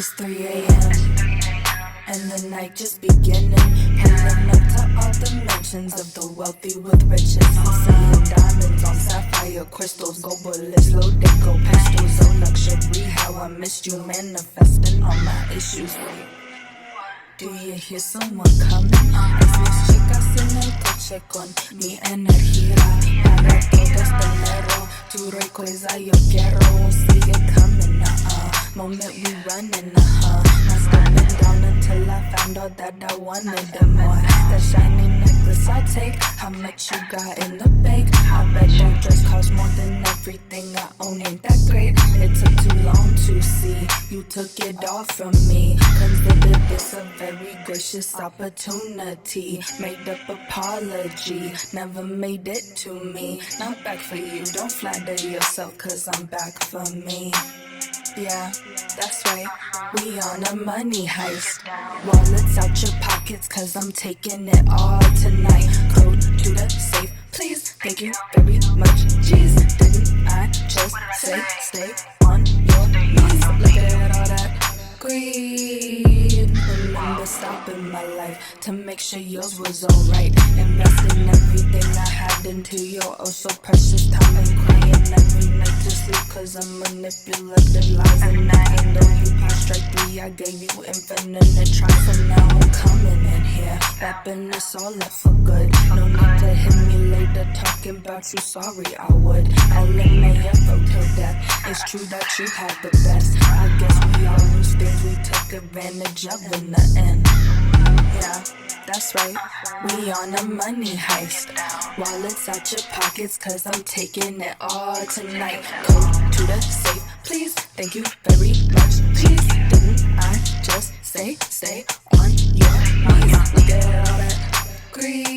It's 3 a.m. and the night just beginning. Pulling up to all dimensions of the wealthy with riches. I'm seeing diamonds on sapphire crystals, gold bullets, low deco pistols. Oh luxury, how I missed you, manifesting all my issues. Do you hear someone coming? Es mis chicas en el coche con mi energía. Para todo este dinero, tu cosa yo quiero. Won't see it coming, moment we running, not stepping down until I found out that I wanted it more. That shiny necklace I'll take, how much you got in the bank? I bet that dress costs more than everything I own, ain't that great? It took too long to see, you took it all from me. Consider this a very gracious opportunity. Made up apology, never made it to me. Not back for you, don't flatter yourself, cause I'm back for me. Yeah, that's right, we on a money heist. Wallets out your pockets, cause I'm taking it all tonight. Code to the safe, please, thank you very much. Jeez, didn't I just say stay on your knees? Look at all that greed. Remember stopping my life to make sure yours was alright. Investing everything I had into your oh so precious time, and crying every night to sleep cause I'm manipulative lies. And I know you passed strike 3, I gave you infinite tries, and now I'm coming in here wrapping this all up for good. No need to hit me later talking about you, sorry I would LMAFO till death. It's true that you had the best, I guess we all lose things we took advantage of in the end. Yeah, that's right, we on a money heist. Wallets out your pockets cause I'm taking it all tonight. Code to the safe, please, thank you very much. Please, didn't I just say stay on your knees? Look at all that greed.